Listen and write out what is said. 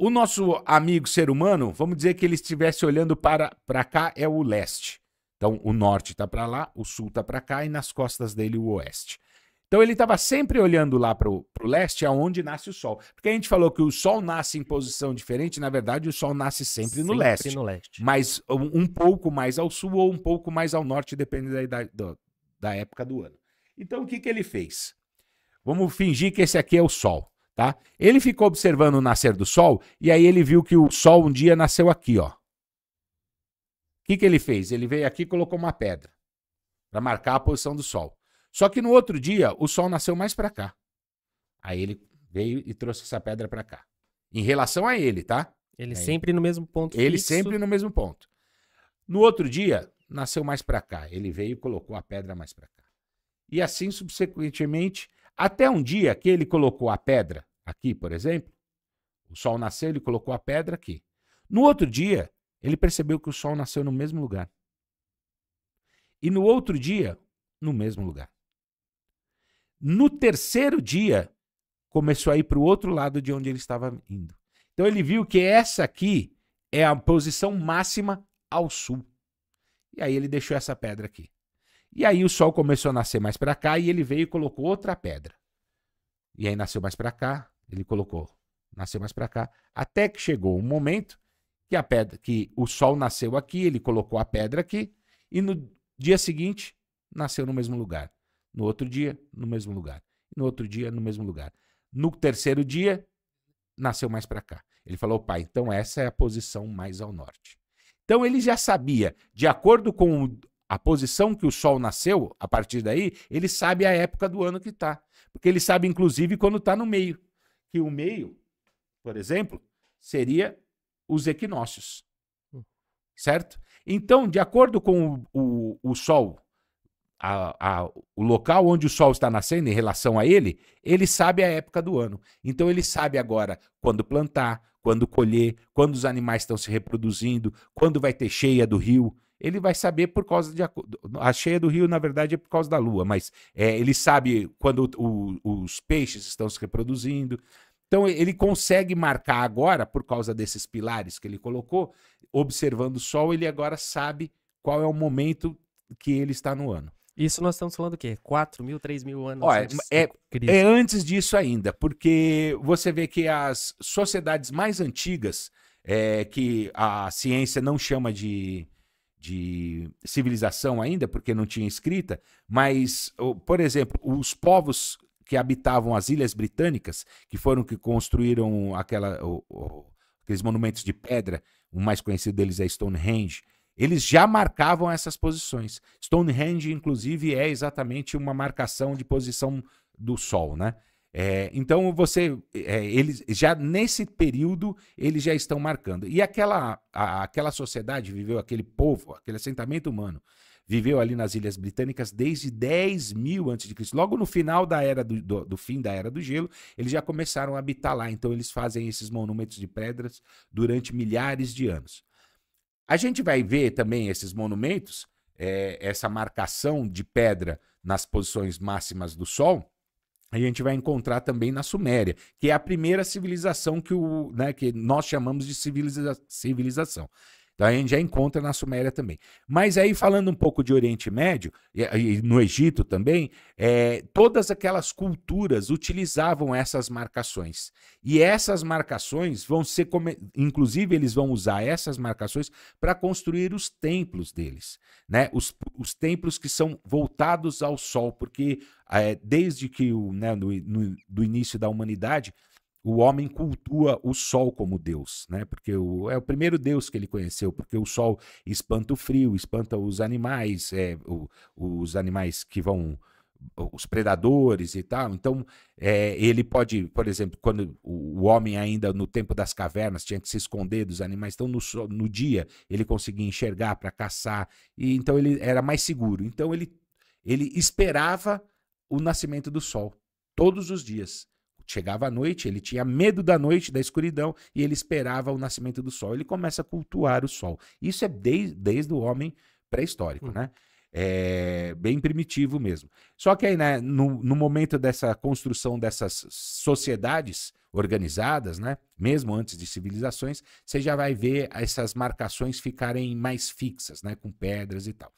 O nosso amigo ser humano, vamos dizer que ele estivesse olhando para cá, é o leste. Então, o norte está para lá, o sul está para cá e nas costas dele o oeste. Então, ele estava sempre olhando lá para o leste, aonde nasce o Sol. Porque a gente falou que o Sol nasce em posição diferente, na verdade, o Sol nasce sempre no leste. Sempre no leste. Mas um pouco mais ao sul ou um pouco mais ao norte, depende da época do ano. Então, o que ele fez? Vamos fingir que esse aqui é o Sol, tá? Ele ficou observando o nascer do Sol e aí ele viu que o Sol um dia nasceu aqui, ó. O que ele fez? Ele veio aqui e colocou uma pedra para marcar a posição do Sol. Só que no outro dia, o Sol nasceu mais para cá. Aí ele veio e trouxe essa pedra para cá. Em relação a ele, tá? Ele sempre no mesmo ponto Ele fixo. sempre no mesmo ponto. No outro dia, nasceu mais para cá. Ele veio e colocou a pedra mais para cá. E assim, subsequentemente, até um dia que ele colocou a pedra aqui, por exemplo, o Sol nasceu, ele colocou a pedra aqui. No outro dia, ele percebeu que o Sol nasceu no mesmo lugar. E no outro dia, no mesmo lugar. No terceiro dia, começou a ir para o outro lado de onde ele estava indo. Então ele viu que essa aqui é a posição máxima ao sul. E aí ele deixou essa pedra aqui. E aí o Sol começou a nascer mais para cá e ele veio e colocou outra pedra. E aí nasceu mais para cá, ele colocou, nasceu mais para cá, até que chegou um momento que o Sol nasceu aqui, ele colocou a pedra aqui e no dia seguinte nasceu no mesmo lugar. No outro dia, no mesmo lugar. No outro dia, no mesmo lugar. No terceiro dia, nasceu mais para cá. Ele falou, pai, então essa é a posição mais ao norte. Então ele já sabia, de acordo com a posição que o Sol nasceu, a partir daí, ele sabe a época do ano que está. Porque ele sabe, inclusive, quando está no meio. Que o meio, por exemplo, seria os equinócios. Certo? Então, de acordo com o Sol, o local onde o Sol está nascendo em relação a ele sabe a época do ano. Então ele sabe agora quando plantar, quando colher, quando os animais estão se reproduzindo, quando vai ter cheia do rio. Ele vai saber por causa de... A cheia do rio, na verdade, é por causa da lua, mas ele sabe quando os peixes estão se reproduzindo. Então ele consegue marcar agora, por causa desses pilares que ele colocou, observando o Sol, ele agora sabe qual é o momento que ele está no ano. Isso nós estamos falando o quê? 4.000, 3.000 anos Olha, antes é de Cristo. antes disso ainda, porque você vê que as sociedades mais antigas, que a ciência não chama de civilização ainda, porque não tinha escrita, mas, por exemplo, os povos que habitavam as Ilhas Britânicas, que foram que construíram aqueles monumentos de pedra, o mais conhecido deles é Stonehenge, eles já marcavam essas posições. Stonehenge, inclusive, é exatamente uma marcação de posição do Sol, né? Então, eles já nesse período, eles já estão marcando. E aquela sociedade viveu, aquele povo, aquele assentamento humano, viveu ali nas Ilhas Britânicas desde 10.000 a.C. Logo no final da era do fim da Era do Gelo, eles já começaram a habitar lá. Então, eles fazem esses monumentos de pedras durante milhares de anos. A gente vai ver também esses monumentos, essa marcação de pedra nas posições máximas do Sol, a gente vai encontrar também na Suméria, que é a primeira civilização que nós chamamos de civilização. Então a gente já encontra na Suméria também. Mas aí falando um pouco de Oriente Médio, e no Egito também, todas aquelas culturas utilizavam essas marcações. E essas marcações vão ser, inclusive eles vão usar essas marcações para construir os templos deles, né? Os templos que são voltados ao Sol, porque desde que do início da humanidade, o homem cultua o Sol como Deus, né? Porque é o primeiro Deus que ele conheceu, porque o Sol espanta o frio, espanta os animais, os animais que vão, os predadores e tal. Então, ele pode, por exemplo, quando o homem ainda no tempo das cavernas tinha que se esconder dos animais, então no dia ele conseguia enxergar para caçar, e então ele era mais seguro. Então ele esperava o nascimento do Sol todos os dias. Chegava à noite, ele tinha medo da noite, da escuridão, e ele esperava o nascimento do Sol. Ele começa a cultuar o Sol. Isso é desde o homem pré-histórico, né? É bem primitivo mesmo. Só que aí, né, no momento dessa construção dessas sociedades, organizadas, né? Mesmo antes de civilizações, você já vai ver essas marcações ficarem mais fixas, né? Com pedras e tal.